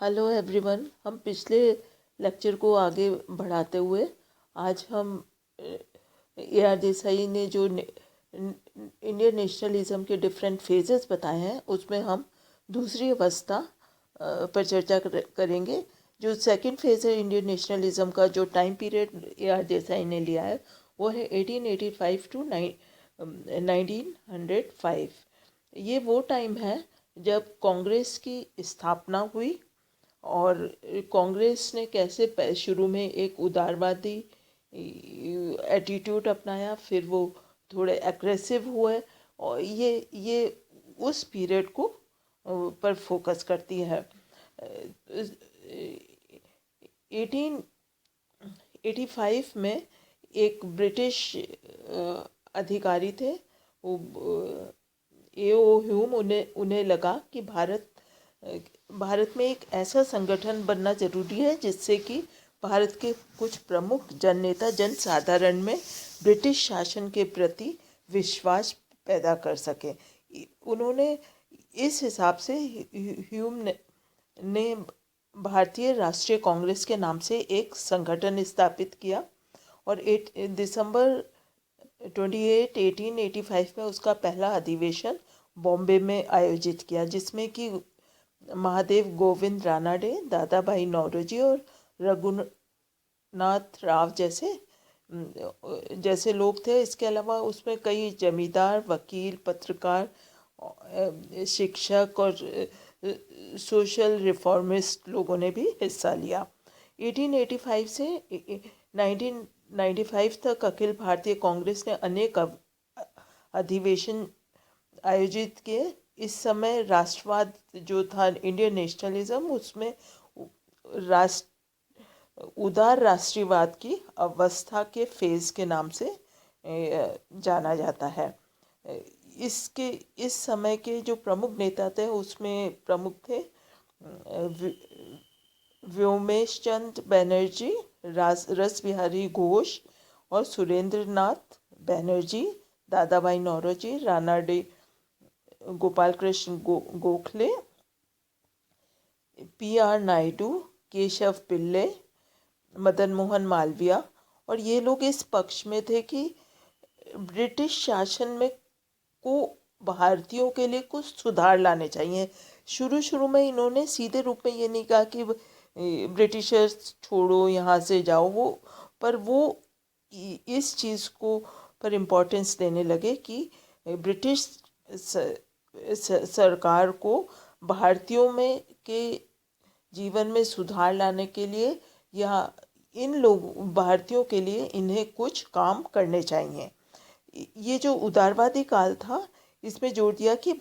Hello everyone. हम पिछले lecture को आगे बढ़ाते हुए आज हम ए आर देसाई ने जो इंडियन नेशनलिज्म के डिफरेंट फेजेस बताए हैं उसमें हम दूसरी अवस्था पर चर्चा करेंगे। जो सेकंड फेज है इंडियन नेशनलिज्म का, जो time period A R Desai ने लिया है वो है 1885 टू 1905। ये वो टाइम है जब कांग्रेस की स्थापना हुई और कांग्रेस ने कैसे शुरू में एक उदारवादी एटीट्यूड अपनाया, फिर वो थोड़े एग्रेसिव हुए। और ये उस पीरियड को पर फोकस करती है। 1885 में एक ब्रिटिश अधिकारी थे, वो ए.ओ. ह्यूम। उन्हें लगा कि भारत में एक ऐसा संगठन बनना जरूरी है जिससे कि भारत के कुछ प्रमुख जननेता जन साधारण में ब्रिटिश शासन के प्रति विश्वास पैदा कर सके। उन्होंने इस हिसाब से ह्यूम ने भारतीय राष्ट्रीय कांग्रेस के नाम से एक संगठन स्थापित किया और 8 दिसंबर 28 1885 में उसका पहला अधिवेशन बॉम्बे में आयोजित किया, जिसमें कि महादेव गोविंद रानाडे, दादा भाई नौरोजी और रघुनाथ राव जैसे लोग थे। इसके अलावा उसमें कई जमींदार, वकील, पत्रकार, शिक्षक और सोशल रिफॉर्मिस्ट लोगों ने भी हिस्सा लिया। 1885 से 1995 तक अखिल भारतीय कांग्रेस ने अनेक अधिवेशन आयोजित किए। इस समय राष्ट्रवाद जो था, इंडियन नेशनलिज्म, उसमें उदार राष्ट्रीयवाद की अवस्था के फेज के नाम से जाना जाता है। इस समय के जो प्रमुख नेता थे उसमें प्रमुख थे व्योमेश चंद्र बैनर्जी, रस बिहारी घोष और सुरेंद्र नाथ बैनर्जी, दादा भाई नौरोजी, रानाडे गोपाल कृष्ण गोखले, पी.आर. नायडू, केशव पिल्ले, मदन मोहन मालवीय। और ये लोग इस पक्ष में थे कि ब्रिटिश शासन में को भारतीयों के लिए कुछ सुधार लाने चाहिए। शुरू में इन्होंने सीधे रूप में ये नहीं कहा कि ब्रिटिशर्स छोड़ो, यहाँ से जाओ, वो इस चीज़ को पर इम्पोर्टेंस देने लगे कि ब्रिटिश सरकार को भारतीयों में के जीवन में सुधार लाने के लिए या इन लोग भारतीयों के लिए इन्हें कुछ काम करने चाहिए। ये जो उदारवादी काल था, इसमें जोर दिया कि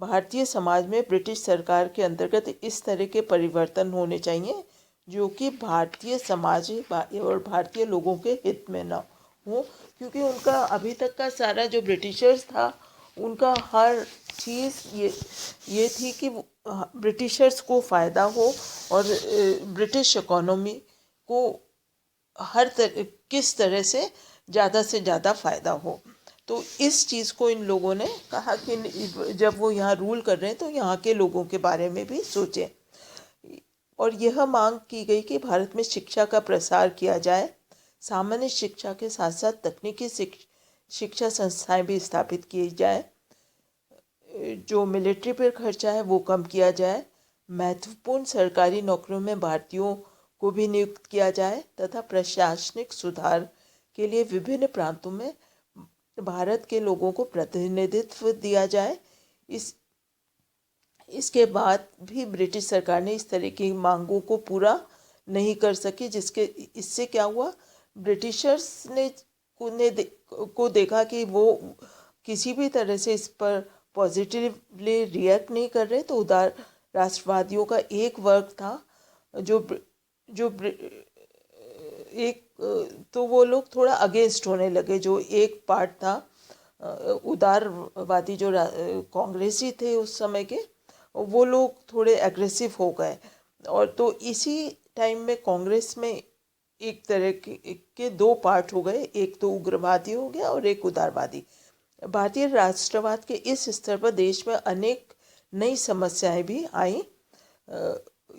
भारतीय समाज में ब्रिटिश सरकार के अंतर्गत इस तरह के परिवर्तन होने चाहिए जो कि भारतीय समाज और भारतीय लोगों के हित में न हो, क्योंकि उनका अभी तक का सारा जो ब्रिटिशर्स था, उनका हर चीज़ ये थी कि ब्रिटिशर्स को फ़ायदा हो और ब्रिटिश इकोनॉमी को किस तरह से ज़्यादा फ़ायदा हो। तो इस चीज़ को इन लोगों ने कहा कि जब वो यहाँ रूल कर रहे हैं तो यहाँ के लोगों के बारे में भी सोचें। और यह मांग की गई कि भारत में शिक्षा का प्रसार किया जाए, सामान्य शिक्षा के साथ साथ तकनीकी शिक्षा संस्थाएं भी स्थापित की जाए, जो मिलिट्री पर खर्चा है वो कम किया जाए, महत्वपूर्ण सरकारी नौकरियों में भारतीयों को भी नियुक्त किया जाए तथा प्रशासनिक सुधार के लिए विभिन्न प्रांतों में भारत के लोगों को प्रतिनिधित्व दिया जाए। इसके बाद भी ब्रिटिश सरकार ने इस तरह की मांगों को पूरा नहीं कर सकी, इससे क्या हुआ, ब्रिटिशर्स को देखा कि वो किसी भी तरह से इस पर पॉजिटिवली रिएक्ट नहीं कर रहे, तो उदार राष्ट्रवादियों का एक वर्ग था जो एक तो वो लोग थोड़ा अगेंस्ट होने लगे। जो एक पार्ट था उदारवादी जो कांग्रेसी थे उस समय के, वो लोग थोड़े एग्रेसिव हो गए। और तो इसी टाइम में कांग्रेस में एक तरह के दो पार्ट हो गए, एक तो उग्रवादी हो गया और एक उदारवादी। भारतीय राष्ट्रवाद के इस स्तर पर देश में अनेक नई समस्याएं भी आई।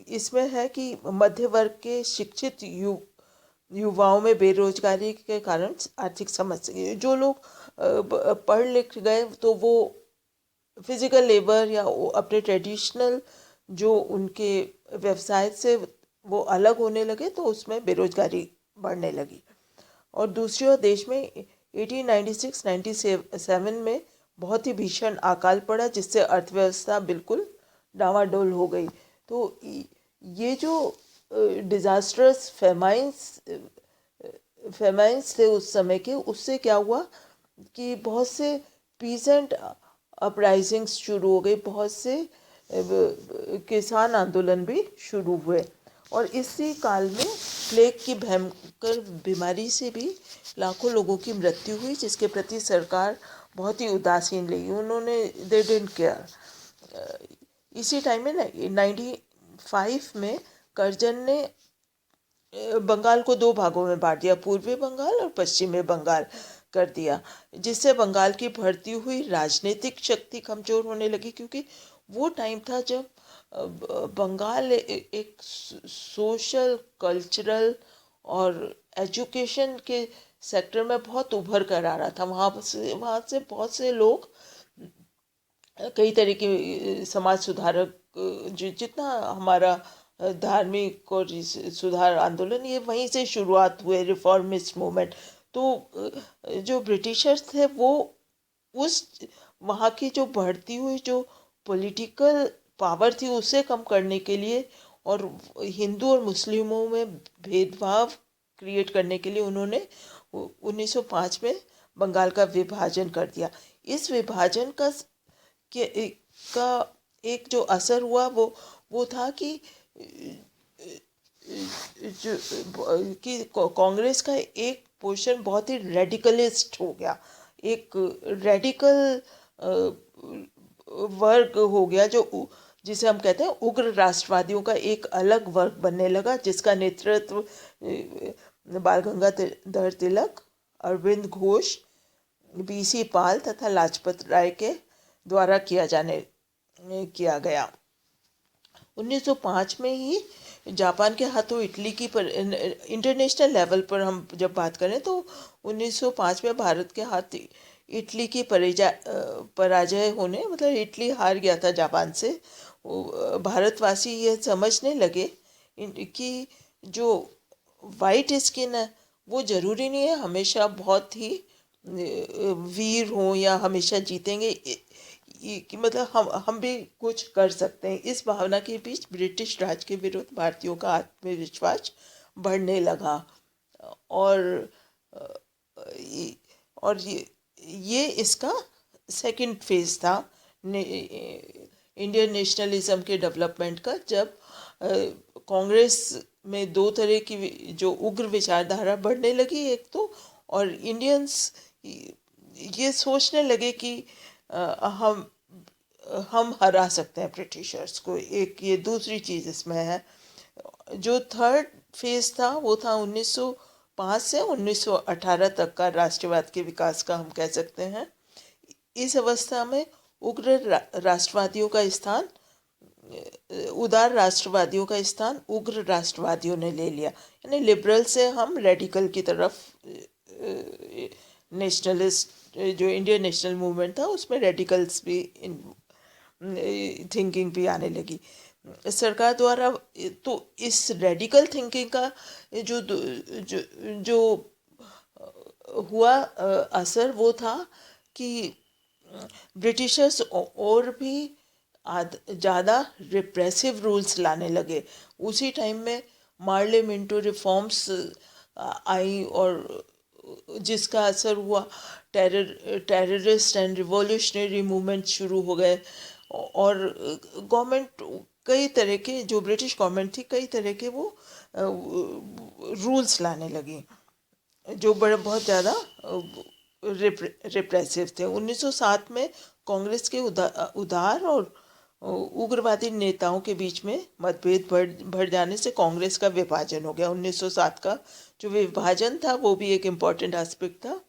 इसमें है कि मध्य वर्ग के शिक्षित युवाओं में बेरोजगारी के कारण आर्थिक समस्या, जो लोग पढ़ लिख गए तो वो फिजिकल लेबर या अपने ट्रेडिशनल जो उनके व्यवसाय से वो अलग होने लगे, तो उसमें बेरोजगारी बढ़ने लगी। और दूसरी ओर देश में 1896-97 में बहुत ही भीषण अकाल पड़ा, जिससे अर्थव्यवस्था बिल्कुल डामाडोल हो गई। तो ये जो डिज़ास्ट्रस फेमाइन्स थे उस समय के, उससे क्या हुआ कि बहुत से पीसेंट अपराइजिंग्स शुरू हो गई, बहुत से किसान आंदोलन भी शुरू हुए। और इसी काल में प्लेग की भयंकर बीमारी से भी लाखों लोगों की मृत्यु हुई, जिसके प्रति सरकार बहुत ही उदासीन रही। उन्होंने दे डिडंट केयर। इसी टाइम में 95 में करजन ने बंगाल को दो भागों में बांट दिया, पूर्वी बंगाल और पश्चिमी बंगाल कर दिया, जिससे बंगाल की बढ़ती हुई राजनीतिक शक्ति कमजोर होने लगी। क्योंकि वो टाइम था जब बंगाल एक सोशल, कल्चरल और एजुकेशन के सेक्टर में बहुत उभर कर आ रहा था। वहाँ से बहुत से लोग, कई तरह के समाज सुधारक, जितना हमारा धार्मिक और सुधार आंदोलन, ये वहीं से शुरुआत हुए, रिफॉर्मिस्ट मूवमेंट। तो जो ब्रिटिशर्स थे वो उस वहाँ की जो बढ़ती हुई जो पॉलिटिकल पावर थी उसे कम करने के लिए और हिंदू और मुस्लिमों में भेदभाव क्रिएट करने के लिए उन्होंने 1905 में बंगाल का विभाजन कर दिया। इस विभाजन का एक जो असर हुआ वो था कि कांग्रेस का एक पोर्शन बहुत ही रेडिकलिस्ट हो गया, एक रेडिकल वर्ग हो गया, जो जिसे हम कहते हैं उग्र राष्ट्रवादियों का एक अलग वर्ग बनने लगा, जिसका नेतृत्व बाल गंगाधर तिलक, अरविंद घोष, बीसी पाल तथा लाजपत राय के द्वारा किया गया। 1905 में ही जापान के हाथों इटली की इंटरनेशनल लेवल पर हम जब बात करें तो 1905 में भारत के हाथ इटली की पराजय होने, मतलब इटली हार गया था जापान से। भारतवासी ये समझने लगे कि जो वाइट स्किन है वो ज़रूरी नहीं है हमेशा बहुत ही वीर हों या हमेशा जीतेंगे, कि मतलब हम भी कुछ कर सकते हैं। इस भावना के बीच ब्रिटिश राज के विरुद्ध भारतीयों का आत्मविश्वास बढ़ने लगा। और और ये इसका सेकंड फेज था इंडियन नेशनलिज्म के डेवलपमेंट का, जब कांग्रेस में दो तरह की जो उग्र विचारधारा बढ़ने लगी एक तो, और इंडियंस ये सोचने लगे कि हम हरा सकते हैं ब्रिटिशर्स को। एक ये दूसरी चीज़ इसमें है। जो थर्ड फेज था वो था 1905 से 1918 तक का राष्ट्रवाद के विकास का हम कह सकते हैं। इस अवस्था में उग्र राष्ट्रवादियों का स्थान, उदार राष्ट्रवादियों का स्थान उग्र राष्ट्रवादियों ने ले लिया। यानी लिबरल से हम रेडिकल की तरफ, नेशनलिस्ट जो इंडियन नेशनल मूवमेंट था उसमें रेडिकल्स भी थिंकिंग भी आने लगी सरकार द्वारा। तो इस रेडिकल थिंकिंग का जो जो जो हुआ असर वो था कि ब्रिटिशर्स और भी ज़्यादा रिप्रेसिव रूल्स लाने लगे। उसी टाइम में मार्ले मिंटो रिफॉर्म्स आई और जिसका असर हुआ टेररिस्ट एंड रिवॉल्यूशनरी मूवमेंट शुरू हो गए। और गवर्नमेंट कई तरह के, जो ब्रिटिश गवर्नमेंट थी, कई तरह के वो रूल्स लाने लगी जो बहुत ज़्यादा रिप्रेसिव थे। 1907 में कांग्रेस के उदार और उग्रवादी नेताओं के बीच में मतभेद बढ़ जाने से कांग्रेस का विभाजन हो गया। 1907 का जो विभाजन था वो भी एक इम्पॉर्टेंट एस्पेक्ट था।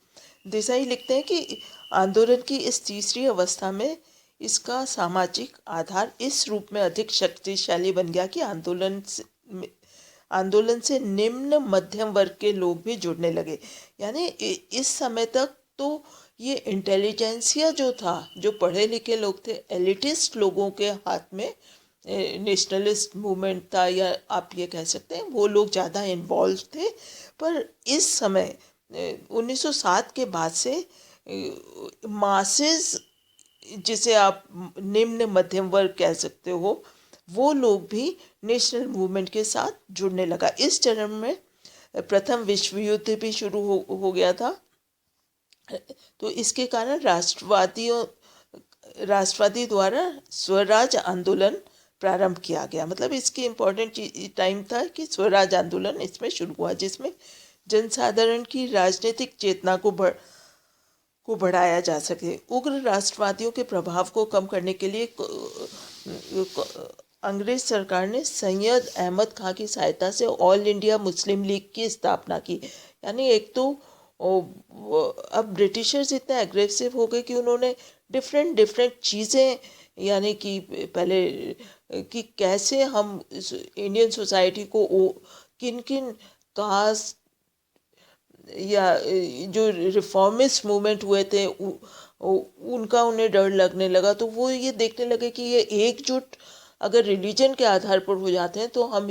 देसाई लिखते हैं कि आंदोलन की इस तीसरी अवस्था में इसका सामाजिक आधार इस रूप में अधिक शक्तिशाली बन गया कि आंदोलन से निम्न मध्यम वर्ग के लोग भी जुड़ने लगे। यानी इस समय तक तो ये इंटेलिजेंसिया जो था, जो पढ़े लिखे लोग थे, एलिटिस्ट लोगों के हाथ में नेशनलिस्ट मूवमेंट था, या आप ये कह सकते हैं वो लोग ज़्यादा इन्वॉल्व थे। पर इस समय 1907 के बाद से मासेस, जिसे आप निम्न मध्यम वर्ग कह सकते हो, वो लोग भी नेशनल मूवमेंट के साथ जुड़ने लगा। इस चरण में प्रथम विश्व युद्ध भी शुरू हो गया था। तो इसके कारण राष्ट्रवादी द्वारा स्वराज आंदोलन प्रारंभ किया गया। मतलब इसकी इम्पोर्टेंट टाइम था कि स्वराज आंदोलन इसमें शुरू हुआ, जिसमें जनसाधारण की राजनीतिक चेतना को बढ़ाया जा सके। उग्र राष्ट्रवादियों के प्रभाव को कम करने के लिए अंग्रेज सरकार ने सैयद अहमद खां की सहायता से ऑल इंडिया मुस्लिम लीग की स्थापना की। यानी एक तो अब ब्रिटिशर्स इतने एग्रेसिव हो गए कि उन्होंने डिफरेंट चीज़ें, यानी कि पहले कि कैसे हम इंडियन सोसाइटी को किन किन कास्ट या जो रिफॉर्मिस्ट मूवमेंट हुए थे उनका उन्हें डर लगने लगा। तो वो ये देखने लगे कि ये एकजुट अगर रिलीजन के आधार पर हो जाते हैं तो हम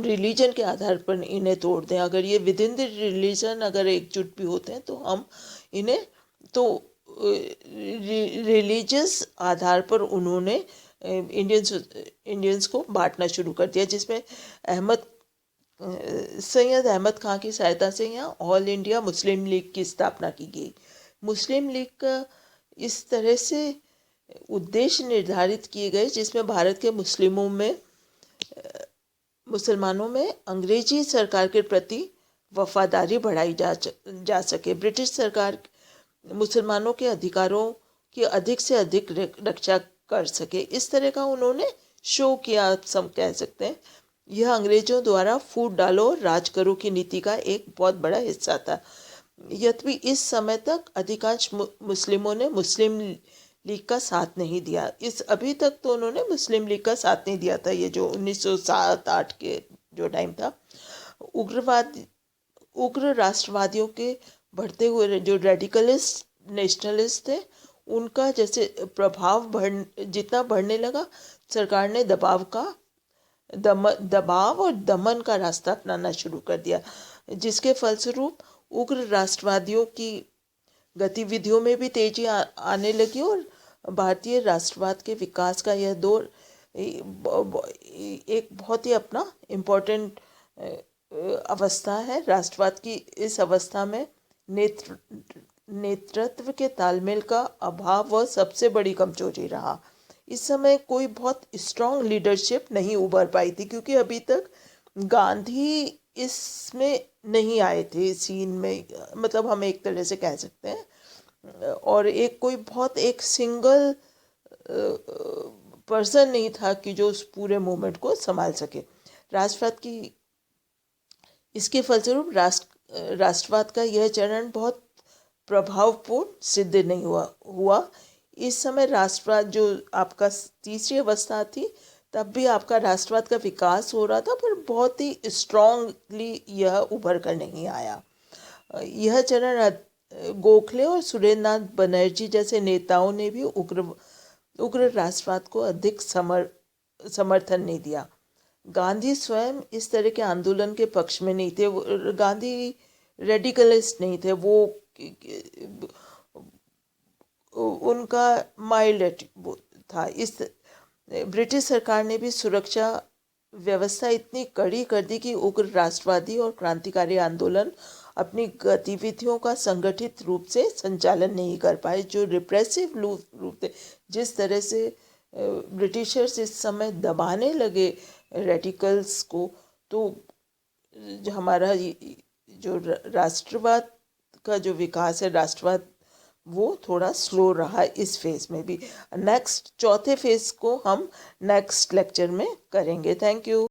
रिलीजन के आधार पर इन्हें तोड़ दें। अगर ये विद इन द रिलीजन अगर एकजुट भी होते हैं तो हम इन्हें तो रिलीजियस आधार पर उन्होंने इंडियंस को बांटना शुरू कर दिया, जिसमें सैयद अहमद खां की सहायता से यहाँ ऑल इंडिया मुस्लिम लीग की स्थापना की गई। मुस्लिम लीग का इस तरह से उद्देश्य निर्धारित किए गए जिसमें भारत के मुसलमानों में अंग्रेजी सरकार के प्रति वफादारी बढ़ाई जा सके। ब्रिटिश सरकार मुसलमानों के अधिकारों की अधिक से अधिक रक्षा कर सके, इस तरह का उन्होंने शो किया, आप सब कह सकते हैं। यह अंग्रेजों द्वारा फूट डालो राज करो की नीति का एक बहुत बड़ा हिस्सा था। यद्यपि इस समय तक अधिकांश मुस्लिमों ने मुस्लिम लीग का साथ नहीं दिया। अभी तक तो उन्होंने मुस्लिम लीग का साथ नहीं दिया था। ये जो 1907-8 के जो टाइम था, उग्र राष्ट्रवादियों के बढ़ते हुए जो रेडिकलिस्ट नेशनलिस्ट थे, उनका जैसे प्रभाव जितना बढ़ने लगा, सरकार ने दबाव और दमन का रास्ता अपनाना शुरू कर दिया, जिसके फलस्वरूप उग्र राष्ट्रवादियों की गतिविधियों में भी तेजी आने लगी और भारतीय राष्ट्रवाद के विकास का यह दौर एक बहुत ही अपना इम्पोर्टेंट अवस्था है। राष्ट्रवाद की इस अवस्था में नेतृत्व के तालमेल का अभाव वह सबसे बड़ी कमजोरी रहा। इस समय कोई बहुत स्ट्रॉन्ग लीडरशिप नहीं उभर पाई थी, क्योंकि अभी तक गांधी इसमें नहीं आए थे सीन में, मतलब हम एक तरह से कह सकते हैं। और एक सिंगल पर्सन नहीं था कि जो उस पूरे मूवमेंट को संभाल सके। राष्ट्रवाद की इसके फलस्वरूप राष्ट्रवाद का यह चरण बहुत प्रभावपूर्ण सिद्ध नहीं हुआ। इस समय राष्ट्रवाद जो आपका तीसरी अवस्था थी, तब भी आपका राष्ट्रवाद का विकास हो रहा था, पर बहुत ही स्ट्रांगली यह उभर कर नहीं आया। यह चरण गोखले और सुरेंद्रनाथ बनर्जी जैसे नेताओं ने भी उग्र राष्ट्रवाद को अधिक समर्थन नहीं दिया। गांधी स्वयं इस तरह के आंदोलन के पक्ष में नहीं थे। गांधी रेडिकलिस्ट नहीं थे, वो उनका माइल्ड था। इस ब्रिटिश सरकार ने भी सुरक्षा व्यवस्था इतनी कड़ी कर दी कि उग्र राष्ट्रवादी और क्रांतिकारी आंदोलन अपनी गतिविधियों का संगठित रूप से संचालन नहीं कर पाए। जो रिप्रेसिव रूप थे, जिस तरह से ब्रिटिशर्स इस समय दबाने लगे रेडिकल्स को, तो हमारा जो राष्ट्रवाद का जो विकास है, राष्ट्रवाद वो थोड़ा स्लो रहा इस फेज़ में भी। चौथे फेज़ को हम नेक्स्ट लेक्चर में करेंगे। Thank you.